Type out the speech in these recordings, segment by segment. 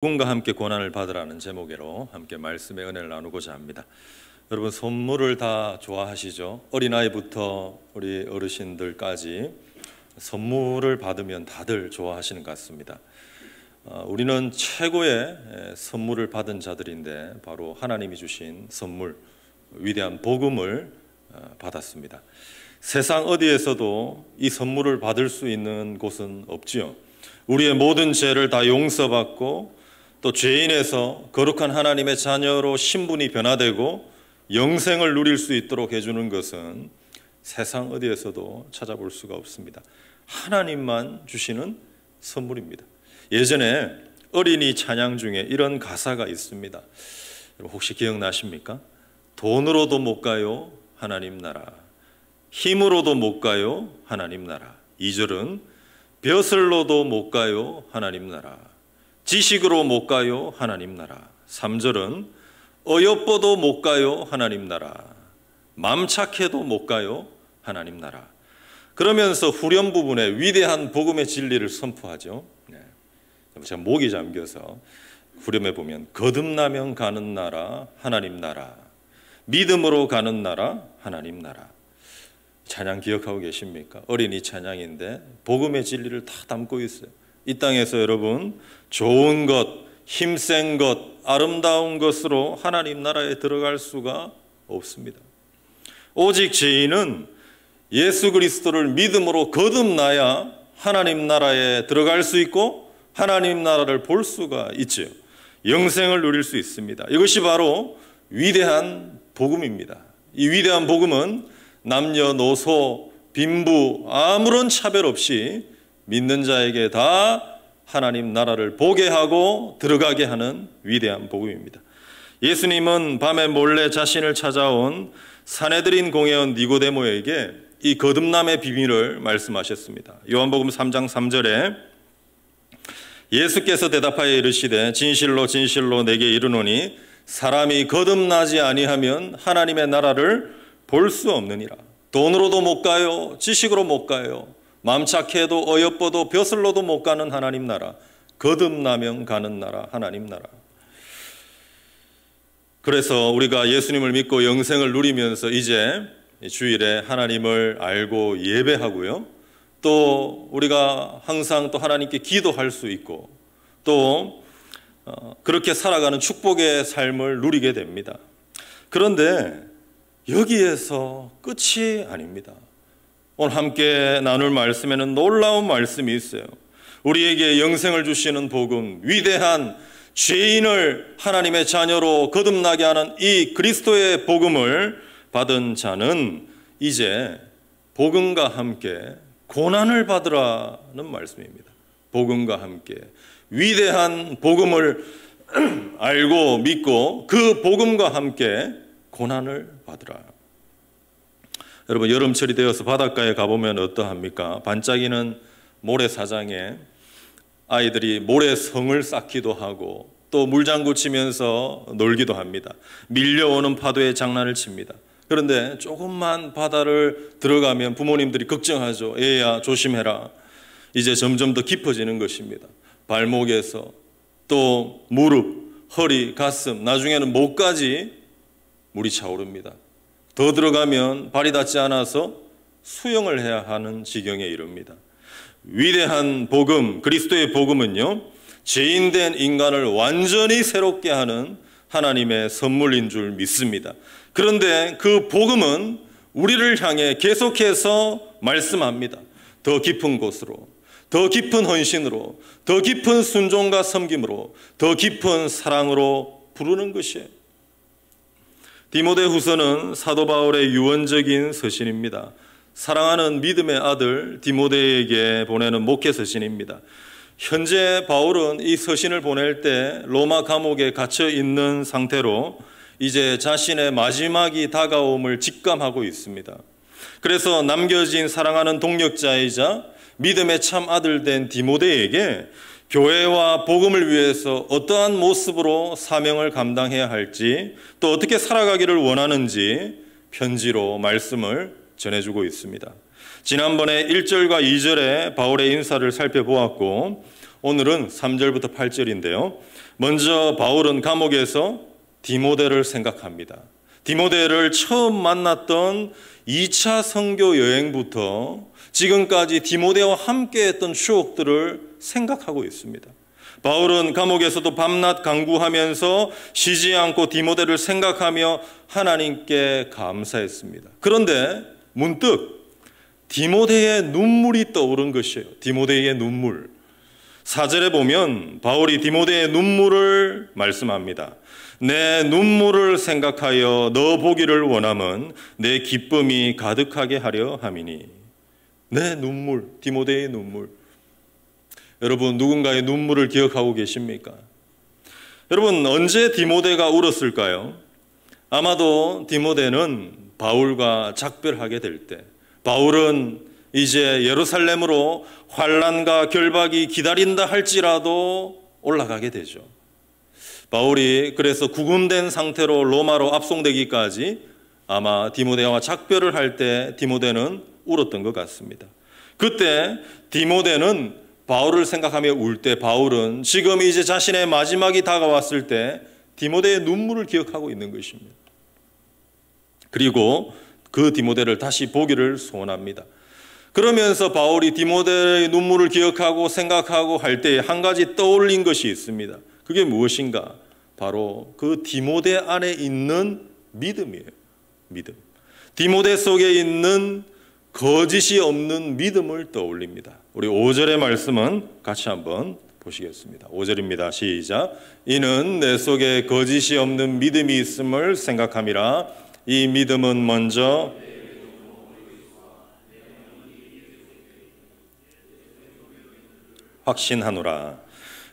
복음과 함께 고난을 받으라는 제목으로 함께 말씀의 은혜를 나누고자 합니다. 여러분, 선물을 다 좋아하시죠? 어린아이부터 우리 어르신들까지 선물을 받으면 다들 좋아하시는 것 같습니다. 우리는 최고의 선물을 받은 자들인데 바로 하나님이 주신 선물, 위대한 복음을 받았습니다. 세상 어디에서도 이 선물을 받을 수 있는 곳은 없지요. 우리의 모든 죄를 다 용서받고 또 죄인에서 거룩한 하나님의 자녀로 신분이 변화되고 영생을 누릴 수 있도록 해주는 것은 세상 어디에서도 찾아볼 수가 없습니다. 하나님만 주시는 선물입니다. 예전에 어린이 찬양 중에 이런 가사가 있습니다. 여러분 혹시 기억나십니까? 돈으로도 못 가요 하나님 나라, 힘으로도 못 가요 하나님 나라. 2절은 벼슬로도 못 가요 하나님 나라, 지식으로 못 가요 하나님 나라. 3절은 어여뻐도 못 가요 하나님 나라, 맘 착해도 못 가요 하나님 나라. 그러면서 후렴 부분에 위대한 복음의 진리를 선포하죠. 제가 목이 잠겨서 후렴에 보면 거듭나면 가는 나라 하나님 나라, 믿음으로 가는 나라 하나님 나라. 찬양 기억하고 계십니까? 어린이 찬양인데 복음의 진리를 다 담고 있어요. 이 땅에서 여러분 좋은 것, 힘센 것, 아름다운 것으로 하나님 나라에 들어갈 수가 없습니다. 오직 죄인은 예수 그리스도를 믿음으로 거듭나야 하나님 나라에 들어갈 수 있고 하나님 나라를 볼 수가 있죠. 영생을 누릴 수 있습니다. 이것이 바로 위대한 복음입니다. 이 위대한 복음은 남녀노소, 빈부 아무런 차별 없이 믿는 자에게 다 하나님 나라를 보게 하고 들어가게 하는 위대한 복음입니다. 예수님은 밤에 몰래 자신을 찾아온 산헤드린 공회원 니고데모에게 이 거듭남의 비밀을 말씀하셨습니다. 요한복음 3장 3절에 예수께서 대답하여 이르시되 진실로 진실로 내게 이르노니 사람이 거듭나지 아니하면 하나님의 나라를 볼 수 없느니라. 돈으로도 못 가요, 지식으로 못 가요, 마음 착해도 어여뻐도 벼슬로도 못 가는 하나님 나라, 거듭나면 가는 나라 하나님 나라. 그래서 우리가 예수님을 믿고 영생을 누리면서 이제 주일에 하나님을 알고 예배하고요, 또 우리가 항상 또 하나님께 기도할 수 있고 또 그렇게 살아가는 축복의 삶을 누리게 됩니다. 그런데 여기에서 끝이 아닙니다. 오늘 함께 나눌 말씀에는 놀라운 말씀이 있어요. 우리에게 영생을 주시는 복음, 위대한 죄인을 하나님의 자녀로 거듭나게 하는 이 그리스도의 복음을 받은 자는 이제 복음과 함께 고난을 받으라는 말씀입니다. 복음과 함께 위대한 복음을 알고 믿고 그 복음과 함께 고난을 받으라. 여러분, 여름철이 되어서 바닷가에 가보면 어떠합니까? 반짝이는 모래사장에 아이들이 모래성을 쌓기도 하고 또 물장구 치면서 놀기도 합니다. 밀려오는 파도에 장난을 칩니다. 그런데 조금만 바다를 들어가면 부모님들이 걱정하죠. 애야 조심해라. 이제 점점 더 깊어지는 것입니다. 발목에서 또 무릎, 허리, 가슴, 나중에는 목까지 물이 차오릅니다. 더 들어가면 발이 닿지 않아서 수영을 해야 하는 지경에 이릅니다. 위대한 복음, 그리스도의 복음은요, 죄인된 인간을 완전히 새롭게 하는 하나님의 선물인 줄 믿습니다. 그런데 그 복음은 우리를 향해 계속해서 말씀합니다. 더 깊은 곳으로, 더 깊은 헌신으로, 더 깊은 순종과 섬김으로, 더 깊은 사랑으로 부르는 것이에요. 디모데후서는 사도 바울의 유언적인 서신입니다. 사랑하는 믿음의 아들 디모데에게 보내는 목회 서신입니다. 현재 바울은 이 서신을 보낼 때 로마 감옥에 갇혀 있는 상태로 이제 자신의 마지막이 다가옴을 직감하고 있습니다. 그래서 남겨진 사랑하는 동역자이자 믿음의 참 아들 된 디모데에게 교회와 복음을 위해서 어떠한 모습으로 사명을 감당해야 할지 또 어떻게 살아가기를 원하는지 편지로 말씀을 전해주고 있습니다. 지난번에 1절과 2절에 바울의 인사를 살펴보았고 오늘은 3절부터 8절인데요. 먼저 바울은 감옥에서 디모데를 생각합니다. 디모데를 처음 만났던 2차 선교 여행부터 지금까지 디모데와 함께했던 추억들을 생각하고 있습니다. 바울은 감옥에서도 밤낮 간구하면서 쉬지 않고 디모데를 생각하며 하나님께 감사했습니다. 그런데 문득 디모데의 눈물이 떠오른 것이에요. 디모데의 눈물. 4절에 보면 바울이 디모데의 눈물을 말씀합니다. 내 눈물을 생각하여 너 보기를 원함은 내 기쁨이 가득하게 하려 함이니. 내 눈물, 디모데의 눈물. 여러분, 누군가의 눈물을 기억하고 계십니까? 여러분, 언제 디모데가 울었을까요? 아마도 디모데는 바울과 작별하게 될 때, 바울은 이제 예루살렘으로 환난과 결박이 기다린다 할지라도 올라가게 되죠. 바울이 그래서 구금된 상태로 로마로 압송되기까지 아마 디모데와 작별을 할 때 디모데는 울었던 것 같습니다. 그때 디모데는 바울을 생각하며 울 때 바울은 지금 이제 자신의 마지막이 다가왔을 때 디모데의 눈물을 기억하고 있는 것입니다. 그리고 그 디모데를 다시 보기를 소원합니다. 그러면서 바울이 디모데의 눈물을 기억하고 생각하고 할 때 한 가지 떠올린 것이 있습니다. 그게 무엇인가? 바로 그 디모데 안에 있는 믿음이에요. 믿음. 디모데 속에 있는 거짓이 없는 믿음을 떠올립니다. 우리 5절의 말씀은 같이 한번 보시겠습니다. 5절입니다. 시작. 이는 내 속에 거짓이 없는 믿음이 있음을 생각함이라. 이 믿음은 먼저 확신하노라.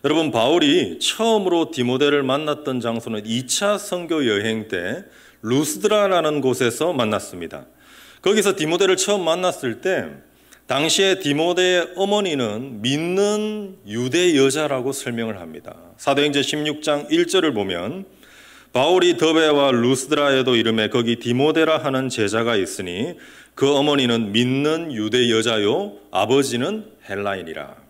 여러분, 바울이 처음으로 디모데를 만났던 장소는 2차 선교 여행 때 루스드라라는 곳에서 만났습니다. 거기서 디모데를 처음 만났을 때 당시에 디모데의 어머니는 믿는 유대 여자라고 설명을 합니다. 사도행전 16장 1절을 보면 바울이 더베와 루스드라에도 이름에 거기 디모데라 하는 제자가 있으니 그 어머니는 믿는 유대 여자요 아버지는 헬라인이라.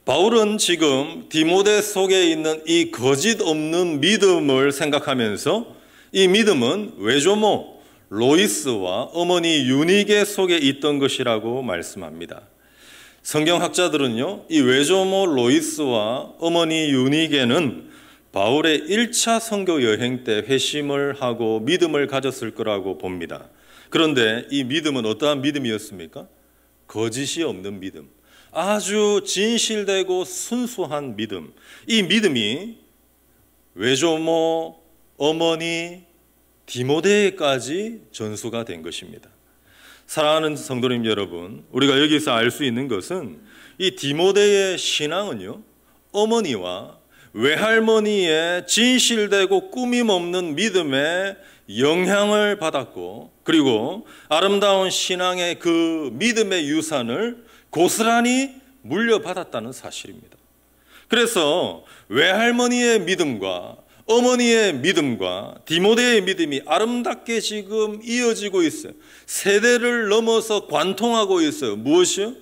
바울은 지금 디모데 속에 있는 이 거짓 없는 믿음을 생각하면서 이 믿음은 외조모 로이스와 어머니 유니게 속에 있던 것이라고 말씀합니다. 성경학자들은요, 이 외조모 로이스와 어머니 유니게는 바울의 1차 선교 여행 때 회심을 하고 믿음을 가졌을 거라고 봅니다. 그런데 이 믿음은 어떠한 믿음이었습니까? 거짓이 없는 믿음. 아주 진실되고 순수한 믿음. 이 믿음이 외조모 어머니 디모데까지 전수가 된 것입니다. 사랑하는 성도님 여러분, 우리가 여기서 알 수 있는 것은 이 디모데의 신앙은요, 어머니와 외할머니의 진실되고 꾸밈없는 믿음에 영향을 받았고, 그리고 아름다운 신앙의 그 믿음의 유산을 고스란히 물려받았다는 사실입니다. 그래서 외할머니의 믿음과 어머니의 믿음과 디모데의 믿음이 아름답게 지금 이어지고 있어요. 세대를 넘어서 관통하고 있어요. 무엇이요?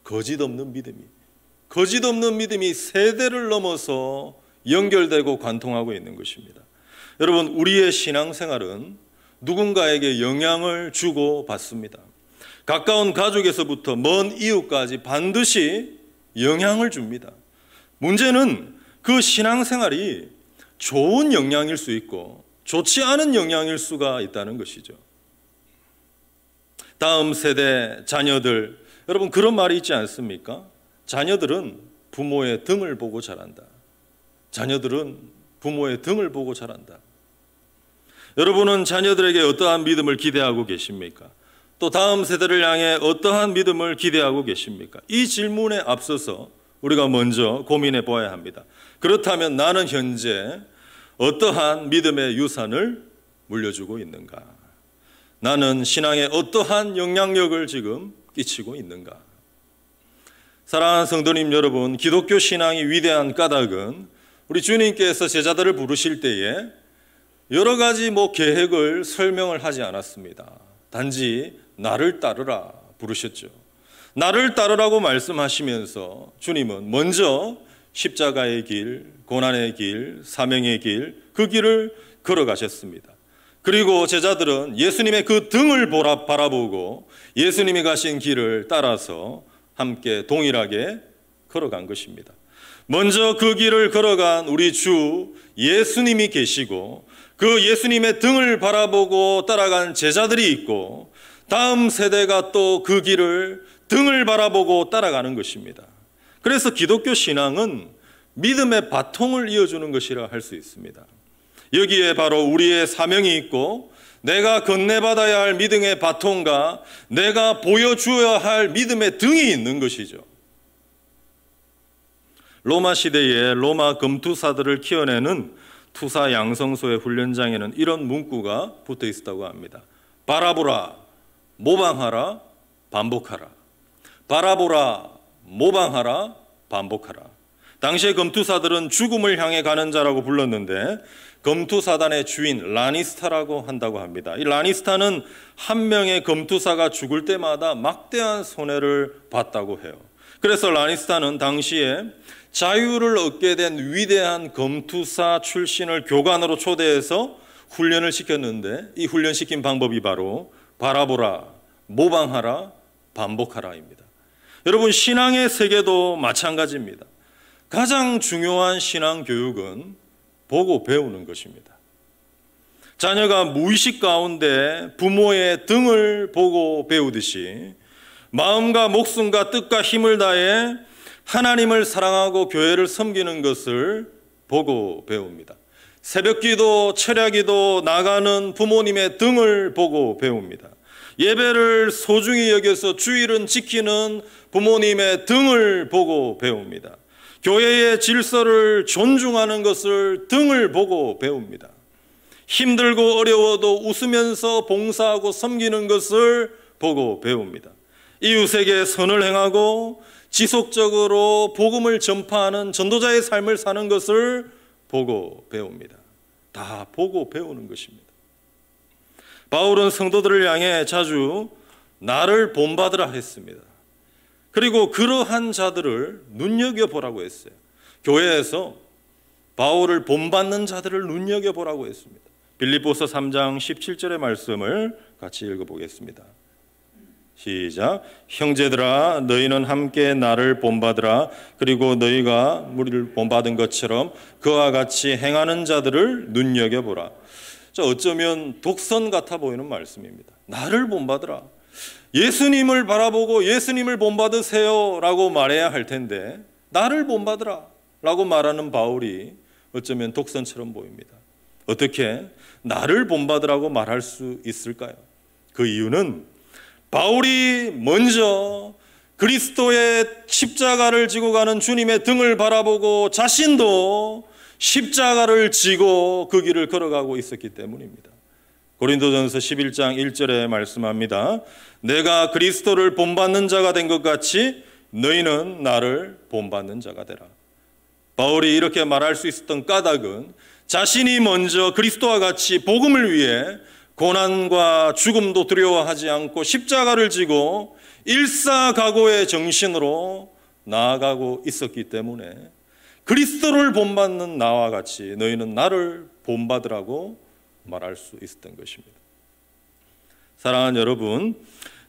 거짓 없는 믿음이. 거짓 없는 믿음이 세대를 넘어서 연결되고 관통하고 있는 것입니다. 여러분, 우리의 신앙생활은 누군가에게 영향을 주고 받습니다. 가까운 가족에서부터 먼 이웃까지 반드시 영향을 줍니다. 문제는 그 신앙생활이 좋은 영향일 수 있고 좋지 않은 영향일 수가 있다는 것이죠. 다음 세대 자녀들, 여러분 그런 말이 있지 않습니까? 자녀들은 부모의 등을 보고 자란다. 자녀들은 부모의 등을 보고 자란다. 여러분은 자녀들에게 어떠한 믿음을 기대하고 계십니까? 또 다음 세대를 향해 어떠한 믿음을 기대하고 계십니까? 이 질문에 앞서서 우리가 먼저 고민해 보아야 합니다. 그렇다면 나는 현재 어떠한 믿음의 유산을 물려주고 있는가? 나는 신앙에 어떠한 영향력을 지금 끼치고 있는가? 사랑하는 성도님 여러분, 기독교 신앙이 위대한 까닭은 우리 주님께서 제자들을 부르실 때에 여러 가지 계획을 설명을 하지 않았습니다. 단지 나를 따르라 부르셨죠. 나를 따르라고 말씀하시면서 주님은 먼저 십자가의 길, 고난의 길, 사명의 길, 그 길을 걸어가셨습니다. 그리고 제자들은 예수님의 그 등을 바라보고 예수님이 가신 길을 따라서 함께 동일하게 걸어간 것입니다. 먼저 그 길을 걸어간 우리 주 예수님이 계시고 그 예수님의 등을 바라보고 따라간 제자들이 있고 다음 세대가 또 그 길을 등을 바라보고 따라가는 것입니다. 그래서 기독교 신앙은 믿음의 바통을 이어주는 것이라 할 수 있습니다. 여기에 바로 우리의 사명이 있고 내가 건네받아야 할 믿음의 바통과 내가 보여주어야 할 믿음의 등이 있는 것이죠. 로마 시대에 로마 검투사들을 키워내는 투사 양성소의 훈련장에는 이런 문구가 붙어 있었다고 합니다. 바라보라, 모방하라, 반복하라. 바라보라, 모방하라, 반복하라. 당시의 검투사들은 죽음을 향해 가는 자라고 불렀는데 검투사단의 주인 라니스타라고 한다고 합니다. 이 라니스타는 한 명의 검투사가 죽을 때마다 막대한 손해를 봤다고 해요. 그래서 라니스타는 당시에 자유를 얻게 된 위대한 검투사 출신을 교관으로 초대해서 훈련을 시켰는데 이 훈련시킨 방법이 바로 바라보라, 모방하라, 반복하라입니다. 여러분, 신앙의 세계도 마찬가지입니다. 가장 중요한 신앙 교육은 보고 배우는 것입니다. 자녀가 무의식 가운데 부모의 등을 보고 배우듯이 마음과 목숨과 뜻과 힘을 다해 하나님을 사랑하고 교회를 섬기는 것을 보고 배웁니다. 새벽기도, 철야기도 나가는 부모님의 등을 보고 배웁니다. 예배를 소중히 여겨서 주일은 지키는 부모님의 등을 보고 배웁니다. 교회의 질서를 존중하는 것을 등을 보고 배웁니다. 힘들고 어려워도 웃으면서 봉사하고 섬기는 것을 보고 배웁니다. 이웃에게 선을 행하고 지속적으로 복음을 전파하는 전도자의 삶을 사는 것을 보고 배웁니다. 다 보고 배우는 것입니다. 바울은 성도들을 향해 자주 나를 본받으라 했습니다. 그리고 그러한 자들을 눈여겨보라고 했어요. 교회에서 바울을 본받는 자들을 눈여겨보라고 했습니다. 빌립보서 3장 17절의 말씀을 같이 읽어보겠습니다. 시작. 형제들아, 너희는 함께 나를 본받으라. 그리고 너희가 우리를 본받은 것처럼 그와 같이 행하는 자들을 눈여겨보라. 어쩌면 독선 같아 보이는 말씀입니다. 나를 본받으라. 예수님을 바라보고 예수님을 본받으세요 라고 말해야 할 텐데 나를 본받으라 라고 말하는 바울이 어쩌면 독선처럼 보입니다. 어떻게 나를 본받으라고 말할 수 있을까요? 그 이유는 바울이 먼저 그리스도의 십자가를 지고 가는 주님의 등을 바라보고 자신도 십자가를 지고 그 길을 걸어가고 있었기 때문입니다. 고린도전서 11장 1절에 말씀합니다. 내가 그리스도를 본받는 자가 된 것 같이 너희는 나를 본받는 자가 되라. 바울이 이렇게 말할 수 있었던 까닭은 자신이 먼저 그리스도와 같이 복음을 위해 고난과 죽음도 두려워하지 않고 십자가를 지고 일사각오의 정신으로 나아가고 있었기 때문에 그리스도를 본받는 나와 같이 너희는 나를 본받으라고 말할 수 있었던 것입니다. 사랑하는 여러분,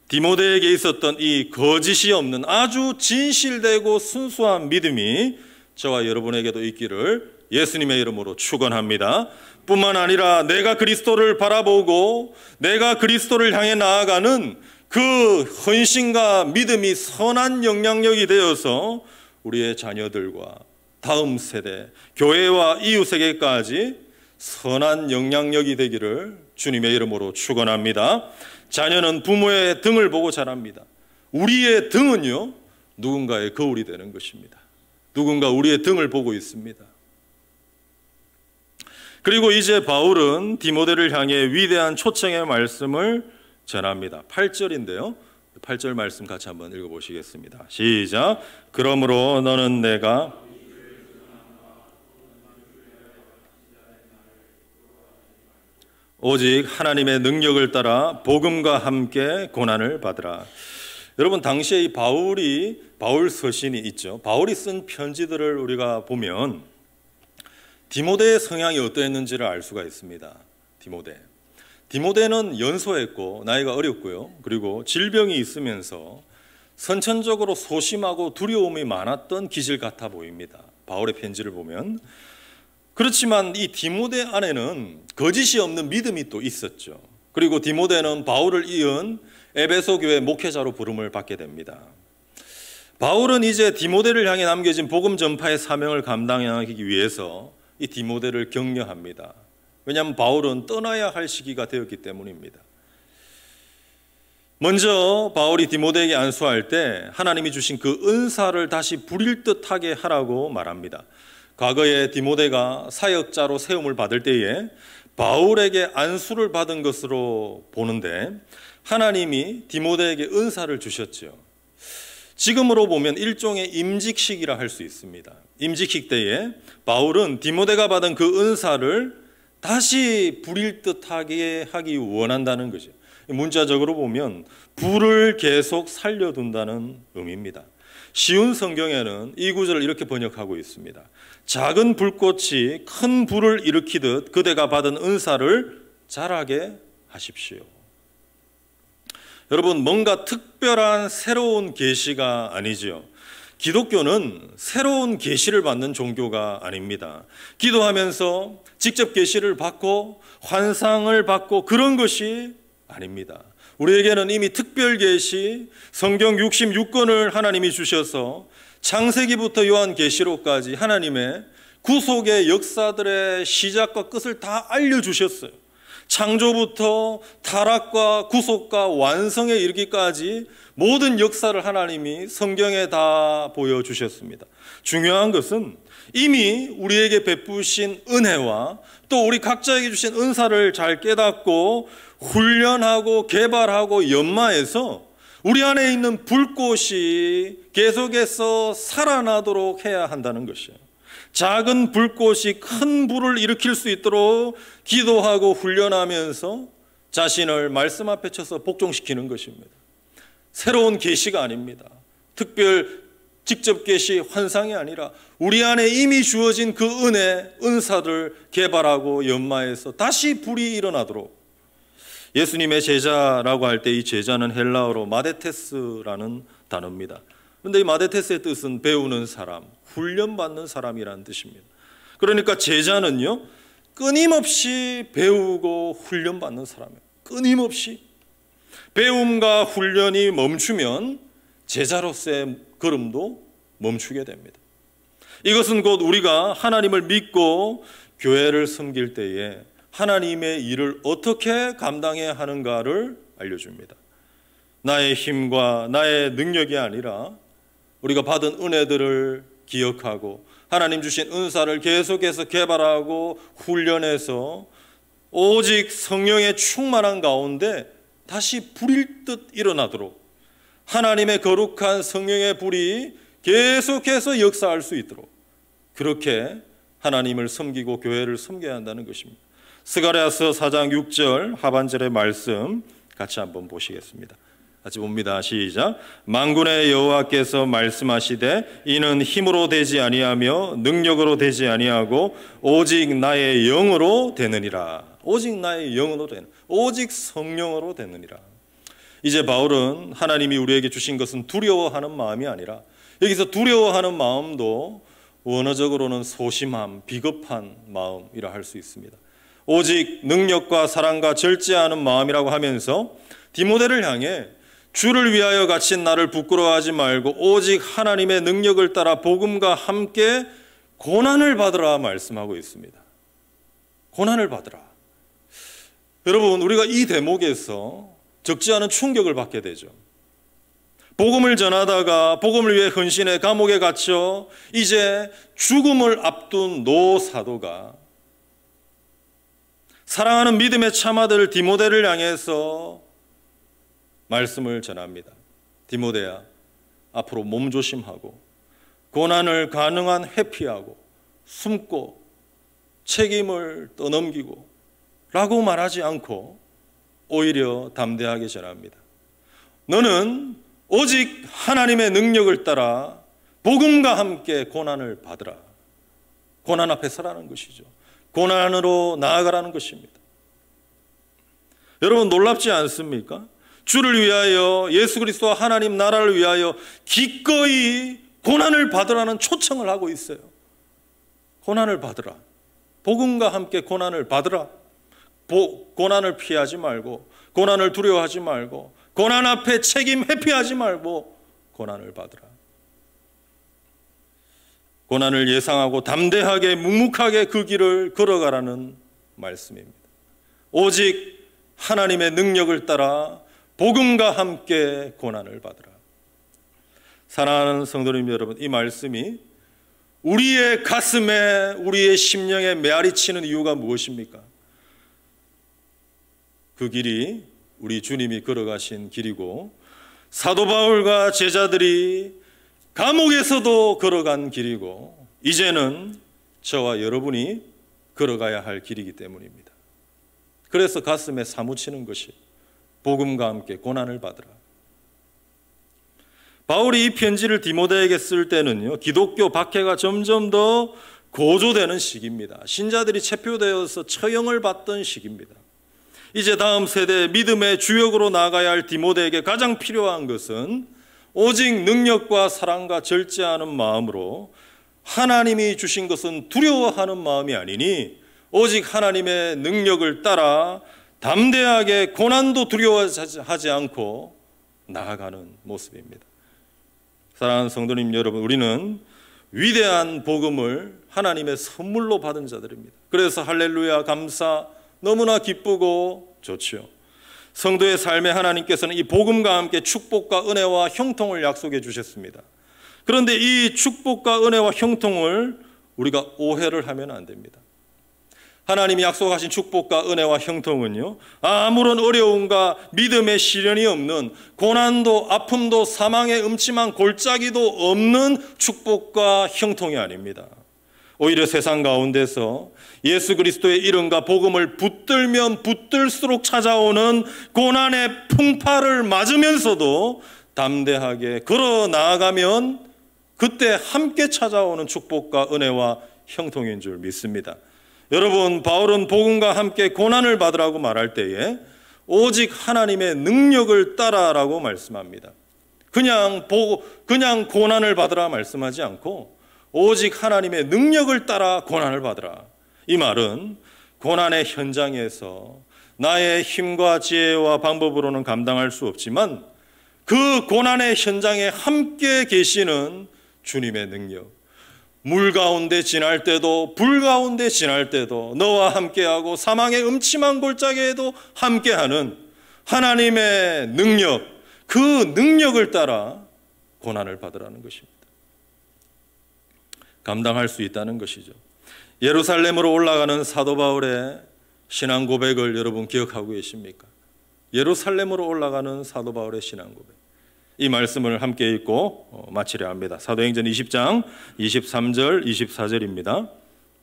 디모데에게 있었던 이 거짓이 없는 아주 진실되고 순수한 믿음이 저와 여러분에게도 있기를 예수님의 이름으로 축원합니다. 뿐만 아니라 내가 그리스도를 바라보고 내가 그리스도를 향해 나아가는 그 헌신과 믿음이 선한 영향력이 되어서 우리의 자녀들과 다음 세대, 교회와 이웃에게까지 선한 영향력이 되기를 주님의 이름으로 축원합니다. 자녀는 부모의 등을 보고 자랍니다. 우리의 등은요, 누군가의 거울이 되는 것입니다. 누군가 우리의 등을 보고 있습니다. 그리고 이제 바울은 디모데를 향해 위대한 초청의 말씀을 전합니다. 8절인데요. 8절 말씀 같이 한번 읽어보시겠습니다. 시작. 그러므로 너는 내가 오직 하나님의 능력을 따라 복음과 함께 고난을 받으라. 여러분, 당시에 이 바울 서신이 있죠. 바울이 쓴 편지들을 우리가 보면 디모데의 성향이 어떠했는지를 알 수가 있습니다. 디모데는 연소했고 나이가 어렸고요. 그리고 질병이 있으면서 선천적으로 소심하고 두려움이 많았던 기질 같아 보입니다. 바울의 편지를 보면. 그렇지만 이 디모데 안에는 거짓이 없는 믿음이 또 있었죠. 그리고 디모데는 바울을 이은 에베소 교회 목회자로 부름을 받게 됩니다. 바울은 이제 디모데를 향해 남겨진 복음 전파의 사명을 감당하기 위해서 이 디모데를 격려합니다. 왜냐하면 바울은 떠나야 할 시기가 되었기 때문입니다. 먼저 바울이 디모데에게 안수할 때 하나님이 주신 그 은사를 다시 부릴 듯하게 하라고 말합니다. 과거에 디모데가 사역자로 세움을 받을 때에 바울에게 안수를 받은 것으로 보는데 하나님이 디모데에게 은사를 주셨죠. 지금으로 보면 일종의 임직식이라 할 수 있습니다. 임직식 때에 바울은 디모데가 받은 그 은사를 다시 부릴 듯하게 하기 원한다는 거죠. 문자적으로 보면 불을 계속 살려둔다는 의미입니다. 쉬운 성경에는 이 구절을 이렇게 번역하고 있습니다. 작은 불꽃이 큰 불을 일으키듯 그대가 받은 은사를 자라게 하십시오. 여러분, 뭔가 특별한 새로운 계시가 아니죠. 기독교는 새로운 계시를 받는 종교가 아닙니다. 기도하면서 직접 계시를 받고 환상을 받고 그런 것이 아닙니다. 우리에게는 이미 특별 계시, 성경 66권을 하나님이 주셔서 창세기부터 요한계시록까지 하나님의 구속의 역사들의 시작과 끝을 다 알려주셨어요. 창조부터 타락과 구속과 완성에 이르기까지 모든 역사를 하나님이 성경에 다 보여주셨습니다. 중요한 것은 이미 우리에게 베푸신 은혜와 또 우리 각자에게 주신 은사를 잘 깨닫고 훈련하고 개발하고 연마해서 우리 안에 있는 불꽃이 계속해서 살아나도록 해야 한다는 것이에요. 작은 불꽃이 큰 불을 일으킬 수 있도록 기도하고 훈련하면서 자신을 말씀 앞에 쳐서 복종시키는 것입니다. 새로운 계시가 아닙니다. 특별 직접 계시 환상이 아니라 우리 안에 이미 주어진 그 은혜, 은사를 개발하고 연마해서 다시 불이 일어나도록. 예수님의 제자라고 할 때 이 제자는 헬라어로 마데테스라는 단어입니다. 그런데 이 마데테스의 뜻은 배우는 사람, 훈련받는 사람이라는 뜻입니다. 그러니까 제자는요, 끊임없이 배우고 훈련받는 사람이에요. 끊임없이. 배움과 훈련이 멈추면 제자로서의 걸음도 멈추게 됩니다. 이것은 곧 우리가 하나님을 믿고 교회를 섬길 때에 하나님의 일을 어떻게 감당해야 하는가를 알려줍니다. 나의 힘과 나의 능력이 아니라 우리가 받은 은혜들을 기억하고 하나님 주신 은사를 계속해서 개발하고 훈련해서 오직 성령의 충만한 가운데 다시 불일 듯 일어나도록 하나님의 거룩한 성령의 불이 계속해서 역사할 수 있도록 그렇게 하나님을 섬기고 교회를 섬겨야 한다는 것입니다. 스가랴서 4장 6절 하반절의 말씀 같이 한번 보시겠습니다. 같이 봅니다. 시작. 만군의 여호와께서 말씀하시되 이는 힘으로 되지 아니하며 능력으로 되지 아니하고 오직 나의 영으로 되느니라. 오직 나의 영으로 되는, 오직 성령으로 되느니라. 이제 바울은 하나님이 우리에게 주신 것은 두려워하는 마음이 아니라 여기서 두려워하는 마음도 원어적으로는 소심함, 비겁한 마음이라 할 수 있습니다. 오직 능력과 사랑과 절제하는 마음이라고 하면서 디모데를 향해 주를 위하여 갇힌 나를 부끄러워하지 말고 오직 하나님의 능력을 따라 복음과 함께 고난을 받으라 말씀하고 있습니다. 고난을 받으라. 여러분, 우리가 이 대목에서 적지 않은 충격을 받게 되죠. 복음을 전하다가 복음을 위해 헌신해 감옥에 갇혀 이제 죽음을 앞둔 노 사도가 사랑하는 믿음의 참아들 디모데를 향해서 말씀을 전합니다. 디모데야, 앞으로 몸조심하고 고난을 가능한 회피하고 숨고 책임을 떠넘기고 라고 말하지 않고 오히려 담대하게 전합니다. 너는 오직 하나님의 능력을 따라 복음과 함께 고난을 받으라. 고난 앞에 서라는 것이죠. 고난으로 나아가라는 것입니다. 여러분 놀랍지 않습니까? 주를 위하여, 예수 그리스도와 하나님 나라를 위하여 기꺼이 고난을 받으라는 초청을 하고 있어요. 고난을 받으라. 복음과 함께 고난을 받으라. 고난을 피하지 말고, 고난을 두려워하지 말고, 고난 앞에 책임 회피하지 말고 고난을 받으라. 고난을 예상하고 담대하게 묵묵하게 그 길을 걸어가라는 말씀입니다. 오직 하나님의 능력을 따라 복음과 함께 고난을 받으라. 사랑하는 성도님 여러분, 이 말씀이 우리의 가슴에, 우리의 심령에 메아리치는 이유가 무엇입니까? 그 길이 우리 주님이 걸어가신 길이고, 사도 바울과 제자들이 감옥에서도 걸어간 길이고, 이제는 저와 여러분이 걸어가야 할 길이기 때문입니다. 그래서 가슴에 사무치는 것이 복음과 함께 고난을 받으라. 바울이 이 편지를 디모데에게 쓸 때는요, 기독교 박해가 점점 더 고조되는 시기입니다. 신자들이 체포되어서 처형을 받던 시기입니다. 이제 다음 세대 믿음의 주역으로 나아가야 할 디모데에게 가장 필요한 것은 오직 능력과 사랑과 절제하는 마음으로 하나님이 주신 것은 두려워하는 마음이 아니니 오직 하나님의 능력을 따라 담대하게 고난도 두려워하지 않고 나아가는 모습입니다. 사랑하는 성도님 여러분, 우리는 위대한 복음을 하나님의 선물로 받은 자들입니다. 그래서 할렐루야, 감사, 너무나 기쁘고 좋지요. 성도의 삶에 하나님께서는 이 복음과 함께 축복과 은혜와 형통을 약속해 주셨습니다. 그런데 이 축복과 은혜와 형통을 우리가 오해를 하면 안 됩니다. 하나님이 약속하신 축복과 은혜와 형통은요, 아무런 어려움과 믿음의 시련이 없는, 고난도 아픔도 사망의 음침한 골짜기도 없는 축복과 형통이 아닙니다. 오히려 세상 가운데서 예수 그리스도의 이름과 복음을 붙들면 붙들수록 찾아오는 고난의 풍파를 맞으면서도 담대하게 걸어 나아가면 그때 함께 찾아오는 축복과 은혜와 형통인 줄 믿습니다. 여러분, 바울은 복음과 함께 고난을 받으라고 말할 때에 오직 하나님의 능력을 따라라고 말씀합니다. 그냥 고난을 받으라 말씀하지 않고 오직 하나님의 능력을 따라 고난을 받으라. 이 말은 고난의 현장에서 나의 힘과 지혜와 방법으로는 감당할 수 없지만 그 고난의 현장에 함께 계시는 주님의 능력, 물 가운데 지날 때도 불 가운데 지날 때도 너와 함께하고 사망의 음침한 골짜기에도 함께하는 하나님의 능력, 그 능력을 따라 고난을 받으라는 것입니다. 감당할 수 있다는 것이죠. 예루살렘으로 올라가는 사도 바울의 신앙 고백을 여러분 기억하고 계십니까? 예루살렘으로 올라가는 사도 바울의 신앙 고백. 이 말씀을 함께 읽고 마치려 합니다. 사도행전 20장 23절 24절입니다.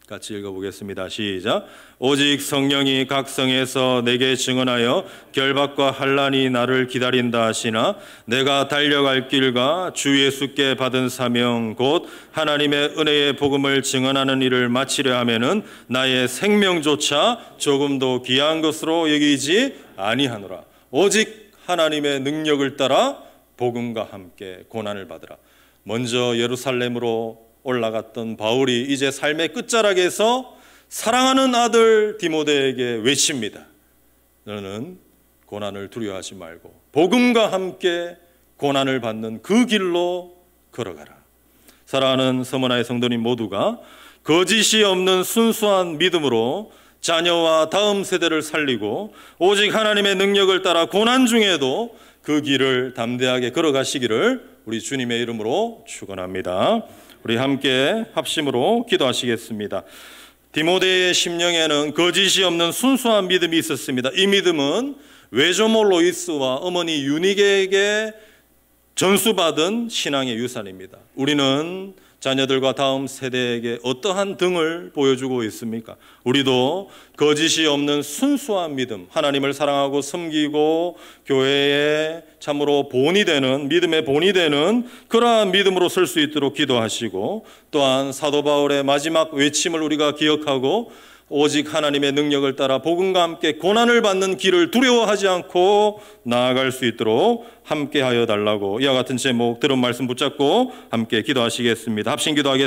같이 읽어보겠습니다. 시작. 오직 성령이 각 성에서 내게 증언하여 결박과 환난이 나를 기다린다 하시나 내가 달려갈 길과 주 예수께 받은 사명 곧 하나님의 은혜의 복음을 증언하는 일을 마치려 하면은 나의 생명조차 조금도 귀한 것으로 여기지 아니하노라. 오직 하나님의 능력을 따라 복음과 함께 고난을 받으라. 먼저 예루살렘으로 올라갔던 바울이 이제 삶의 끝자락에서 사랑하는 아들 디모데에게 외칩니다. 너는 고난을 두려워하지 말고 복음과 함께 고난을 받는 그 길로 걸어가라. 사랑하는 서머나의 성도님 모두가 거짓이 없는 순수한 믿음으로 자녀와 다음 세대를 살리고 오직 하나님의 능력을 따라 고난 중에도 그 길을 담대하게 걸어가시기를 우리 주님의 이름으로 축원합니다. 우리 함께 합심으로 기도하시겠습니다. 디모데의 심령에는 거짓이 없는 순수한 믿음이 있었습니다. 이 믿음은 외조모 로이스와 어머니 유니게에게 전수받은 신앙의 유산입니다. 우리는 자녀들과 다음 세대에게 어떠한 등을 보여주고 있습니까? 우리도 거짓이 없는 순수한 믿음, 하나님을 사랑하고 섬기고 교회에 참으로 본이 되는, 믿음의 본이 되는 그러한 믿음으로 설 수 있도록 기도하시고, 또한 사도 바울의 마지막 외침을 우리가 기억하고 오직 하나님의 능력을 따라 복음과 함께 고난을 받는 길을 두려워하지 않고 나아갈 수 있도록 함께하여 달라고, 이와 같은 제목 들은 말씀 붙잡고 함께 기도하시겠습니다. 합심 기도하겠습니다.